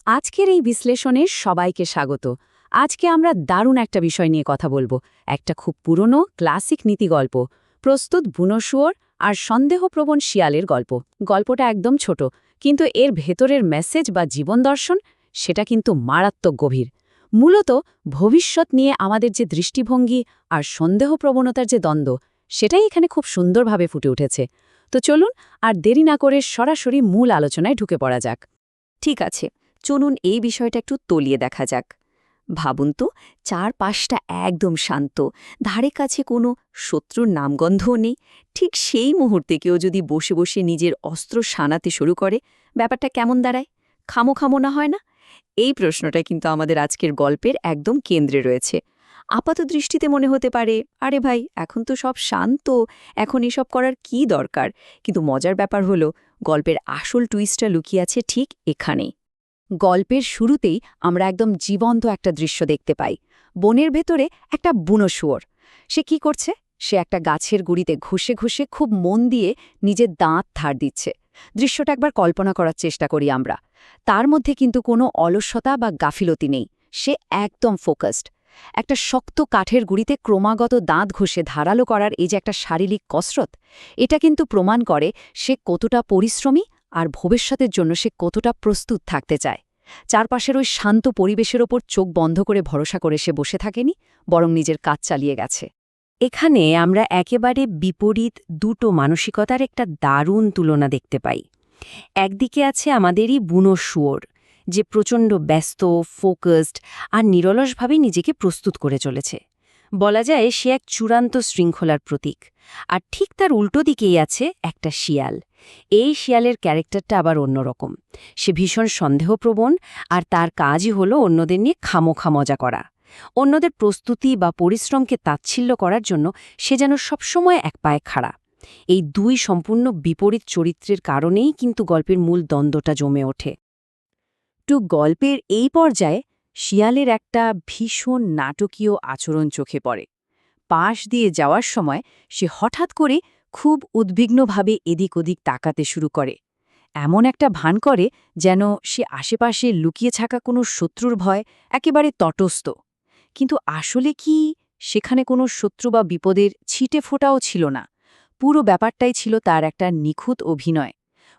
আজকের এই বিশ্লেষণে সবাইকে স্বাগত। আজকে আমরা দারুণ একটা বিষয় নিয়ে কথা বলবো। একটা খুব পুরনো ক্লাসিক নীতিগল্প, প্রস্তুত বুনো শুয়োর আর সন্দেহপ্রবণ শিয়ালের গল্প। গল্পটা একদম ছোট, কিন্তু এর ভেতরের মেসেজ বা জীবন দর্শন সেটা কিন্তু মারাত্মক গভীর। মূলত ভবিষ্যৎ নিয়ে আমাদের যে দৃষ্টিভঙ্গি আর সন্দেহপ্রবণতার যে দ্বন্দ্ব, সেটাই এখানে খুব সুন্দরভাবে ফুটে উঠেছে। তো চলুন আর দেরি না করে সরাসরি মূল আলোচনায় ঢুকে পড়া যাক। ঠিক আছে, চলুন এই বিষয়টা একটু তলিয়ে দেখা যাক। ভাবুন তো, চারপাশটা একদম শান্ত, ধারে কাছে কোনো শত্রুর নামগন্ধও নেই। ঠিক সেই মুহূর্তে কেউ যদি বসে বসে নিজের অস্ত্র সানাতে শুরু করে, ব্যাপারটা কেমন দাঁড়ায়? খামো খামো না হয় না? এই প্রশ্নটা কিন্তু আমাদের আজকের গল্পের একদম কেন্দ্রে রয়েছে। আপাত দৃষ্টিতে মনে হতে পারে, আরে ভাই, এখন তো সব শান্ত, এখন এসব করার কি দরকার? কিন্তু মজার ব্যাপার হলো, গল্পের আসল টুইস্টটা লুকিয়ে আছে ঠিক এখানেই। গল্পের শুরুতেই আমরা একদম জীবন্ত একটা দৃশ্য দেখতে পাই। বনের ভেতরে একটা বুনো শুয়োর। সে কি করছে? সে একটা গাছের গুড়িতে ঘষে ঘষে খুব মন দিয়ে নিজের দাঁত ধার দিচ্ছে। দৃশ্যটা একবার কল্পনা করার চেষ্টা করি আমরা। তার মধ্যে কিন্তু কোনো অলসতা বা গাফিলতি নেই। সে একদম ফোকাসড। একটা শক্ত কাঠের গুড়িতে ক্রমাগত দাঁত ঘষে ধারালো করার এই যে একটা শারীরিক কসরত, এটা কিন্তু প্রমাণ করে সে কতটা পরিশ্রমী আর ভবিষ্যতের জন্য সে কতটা প্রস্তুত থাকতে চায়। চারপাশের ওই শান্ত পরিবেশের ওপর চোখ বন্ধ করে ভরসা করে সে বসে থাকেনি, বরং নিজের কাজ চালিয়ে গেছে। এখানে আমরা একেবারে বিপরীত দুটো মানসিকতার একটা দারুণ তুলনা দেখতে পাই। একদিকে আছে আমাদেরই বুনো শুয়োর, যে প্রচণ্ড ব্যস্ত, ফোকাসড আর নিরলসভাবে নিজেকে প্রস্তুত করে চলেছে। বলা যায় সে এক চূড়ান্ত শৃঙ্খলার প্রতীক। আর ঠিক তার উল্টো দিকেই আছে একটা শিয়াল। এই শিয়ালের ক্যারেক্টারটা আবার অন্যরকম। সে ভীষণ সন্দেহপ্রবণ, আর তার কাজই হলো অন্যদের নিয়ে খামোখা মজা করা। অন্যদের প্রস্তুতি বা পরিশ্রমকে তাচ্ছিল্য করার জন্য সে যেন সবসময় এক পায়ে খাড়া। এই দুই সম্পূর্ণ বিপরীত চরিত্রের কারণেই কিন্তু গল্পের মূল দ্বন্দ্বটা জমে ওঠে। গল্পের এই পর্যায়ে শিয়ালের একটা ভীষণ নাটকীয় আচরণ চোখে পড়ে। পাশ দিয়ে যাওয়ার সময় সে হঠাৎ করে খুব উদ্বিগ্নভাবে এদিক ওদিক তাকাতে শুরু করে। এমন একটা ভান করে যেন সে আশেপাশে লুকিয়ে থাকা কোনো শত্রুর ভয় একেবারে তটস্থ। কিন্তু আসলে কি সেখানে কোনো শত্রু বা বিপদের ছিটে ফোঁটাও ছিল না। পুরো ব্যাপারটাই ছিল তার একটা নিখুঁত অভিনয়।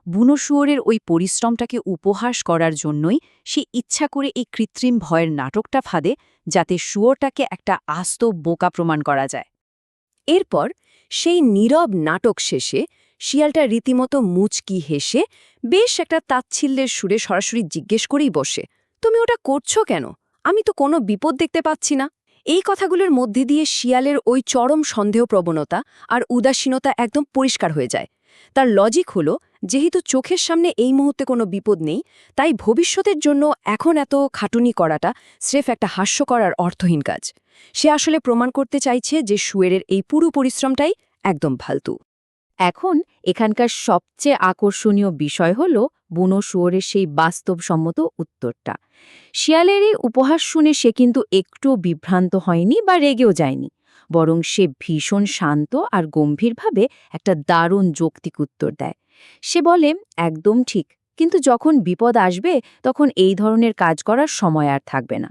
বুনো শুয়োরের ওই পরিশ্রমটাকে উপহাস করার জন্যই সে ইচ্ছা করে এই কৃত্রিম ভয়ের নাটকটা ফাঁদে, যাতে শুয়োরটাকে একটা আস্ত বোকা প্রমাণ করা যায়। এরপর সেই নীরব নাটক শেষে শিয়ালটা রীতিমতো মুচকি হেসে বেশ একটা তাচ্ছিল্যের সুরে সরাসরি জিজ্ঞেস করেই বসে, তুমি ওটা করছো কেন? আমি তো কোনো বিপদ দেখতে পাচ্ছি না। এই কথাগুলোর মধ্যে দিয়ে শিয়ালের ওই চরম সন্দেহপ্রবণতা আর উদাসীনতা একদম পরিষ্কার হয়ে যায়। তার লজিক হলো, যেহেতু চোখের সামনে এই মুহূর্তে কোনো বিপদ নেই, তাই ভবিষ্যতের জন্য এখন এত খাটুনি করাটা স্রেফ একটা হাস্যকর আর অর্থহীন কাজ। সে আসলে প্রমাণ করতে চাইছে যে শুয়োরের এই পুরো পরিশ্রমটাই একদম ফালতু। এখন এখানকার সবচেয়ে আকর্ষণীয় বিষয় হল বুনো শুয়োরের সেই বাস্তবসম্মত উত্তরটা। শিয়ালের এই উপহাস শুনে সে কিন্তু একটু বিভ্রান্ত হয়নি বা রেগেও যায়নি, বরং সে ভীষণ শান্ত আর গম্ভীরভাবে একটা দারুণ যৌক্তিক উত্তর দেয়। সে বলে, একদম ঠিক, কিন্তু যখন বিপদ আসবে তখন এই ধরনের কাজ করার সময় আর থাকবে না।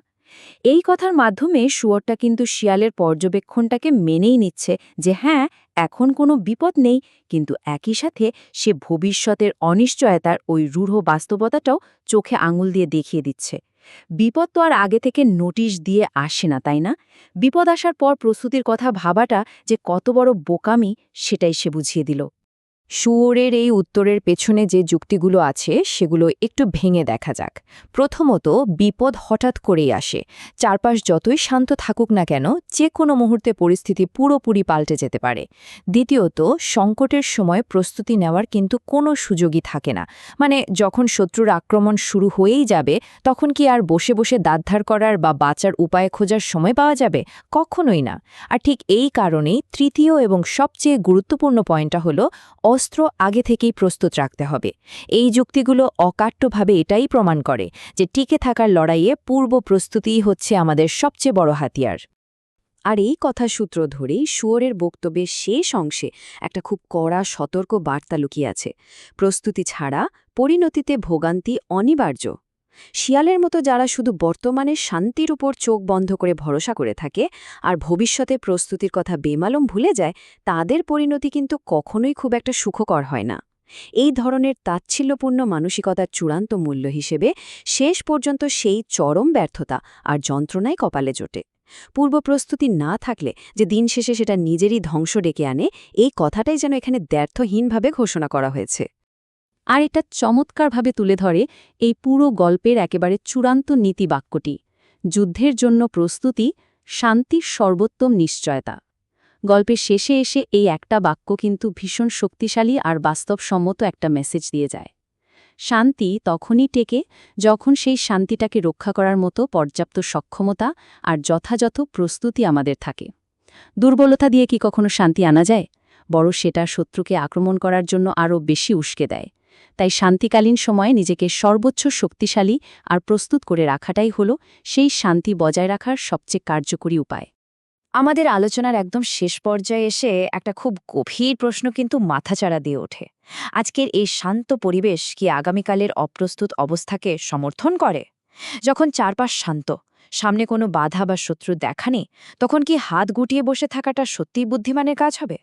এই কথার মাধ্যমে শুয়োরটা কিন্তু শিয়ালের পর্যবেক্ষণটাকে মেনেই নিচ্ছে যে হ্যাঁ, এখন কোনো বিপদ নেই, কিন্তু একই সাথে সে ভবিষ্যতের অনিশ্চয়তার ওই রূঢ় বাস্তবতাটাও চোখে আঙুল দিয়ে দেখিয়ে দিচ্ছে। বিপদ তো আর আগে থেকে নোটিশ দিয়ে আসে না, তাই না? বিপদ আসার পর প্রস্তুতির কথা ভাবাটা যে কত বড় বোকামি, সেটাই সে বুঝিয়ে দিল। শুয়োরের এই উত্তরের পেছনে যে যুক্তিগুলো আছে সেগুলো একটু ভেঙে দেখা যাক। প্রথমত, বিপদ হঠাৎ করেই আসে। চারপাশ যতই শান্ত থাকুক না কেন, যে কোনো মুহূর্তে পরিস্থিতি পুরোপুরি পাল্টে যেতে পারে। দ্বিতীয়ত, সংকটের সময় প্রস্তুতি নেওয়ার কিন্তু কোনো সুযোগই থাকে না। মানে যখন শত্রুর আক্রমণ শুরু হয়েই যাবে, তখন কি আর বসে বসে দাঁতধার করার বা বাঁচার উপায় খোঁজার সময় পাওয়া যাবে? কখনোই না। আর ঠিক এই কারণেই তৃতীয় এবং সবচেয়ে গুরুত্বপূর্ণ পয়েন্টটা হলো, অস্ত্র আগে থেকেই প্রস্তুত রাখতে হবে। এই যুক্তিগুলো অকাট্যভাবে এটাই প্রমাণ করে যে টিকে থাকার লড়াইয়ে পূর্ব প্রস্তুতিই হচ্ছে আমাদের সবচেয়ে বড় হাতিয়ার। আর এই কথা সূত্র ধরেই শুয়োরের বক্তব্যের শেষ অংশে একটা খুব কড়া সতর্ক বার্তা লুকিয়ে আছে। প্রস্তুতি ছাড়া পরিণতিতে ভোগান্তি অনিবার্য। শিয়ালের মতো যারা শুধু বর্তমানের শান্তির উপর চোখ বন্ধ করে ভরসা করে থাকে আর ভবিষ্যতে প্রস্তুতির কথা বেমালুম ভুলে যায়, তাদের পরিণতি কিন্তু কখনোই খুব একটা সুখকর হয় না। এই ধরনের তাচ্ছিল্যপূর্ণ মানসিকতার চূড়ান্ত মূল্য হিসেবে শেষ পর্যন্ত সেই চরম ব্যর্থতা আর যন্ত্রণায় কপালে জোটে। পূর্ব প্রস্তুতি না থাকলে যে দিন শেষে সেটা নিজেরই ধ্বংস ডেকে আনে, এই কথাটাই যেন এখানে দ্ব্যর্থহীনভাবে ঘোষণা করা হয়েছে। আর এটা চমৎকারভাবে তুলে ধরে এই পুরো গল্পের একেবারে চূড়ান্ত নীতিবাক্যটি: যুদ্ধের জন্য প্রস্তুতি, শান্তির সর্বোত্তম নিশ্চয়তা। গল্পের শেষে এসে এই একটা বাক্য কিন্তু ভীষণ শক্তিশালী আর বাস্তবসম্মত একটা মেসেজ দিয়ে যায়। শান্তি তখনই টেকে যখন সেই শান্তিটাকে রক্ষা করার মতো পর্যাপ্ত সক্ষমতা আর যথাযথ প্রস্তুতি আমাদের থাকে। দুর্বলতা দিয়ে কি কখনো শান্তি আনা যায়? বড় সেটা শত্রুকে আক্রমণ করার জন্য আরও বেশি উস্কে দেয়। তাই শান্তিকালীন সময়ে নিজেকে সর্বোচ্চ শক্তিশালী আর প্রস্তুত করে রাখাটাই হল সেই শান্তি বজায় রাখার সবচেয়ে কার্যকরী উপায়। আমাদের আলোচনার একদম শেষ পর্যায়ে এসে একটা খুব গভীর প্রশ্ন কিন্তু মাথাচাড়া দিয়ে ওঠে। আজকের এই শান্ত পরিবেশ কি আগামীকালের অপ্রস্তুত অবস্থাকে সমর্থন করে? যখন চারপাশ শান্ত, সামনে কোনো বাধা বা শত্রু দেখা নেই, তখন কি হাত গুটিয়ে বসে থাকাটা সত্যিই বুদ্ধিমানের কাজ হবে?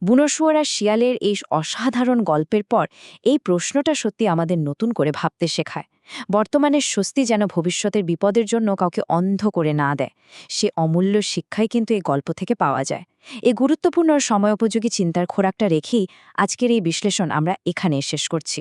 বুনো শুয়োর আর শিয়ালের এই অসাধারণ গল্পের পর এই প্রশ্নটা সত্যি আমাদের নতুন করে ভাবতে শেখায়। বর্তমানের স্বস্তি যেন ভবিষ্যতের বিপদের জন্য কাউকে অন্ধ করে না দেয়, সে অমূল্য শিক্ষাই কিন্তু এই গল্প থেকে পাওয়া যায়। এই গুরুত্বপূর্ণ আর সময়োপযোগী চিন্তার খোরাকটা রেখেই আজকের এই বিশ্লেষণ আমরা এখানে শেষ করছি।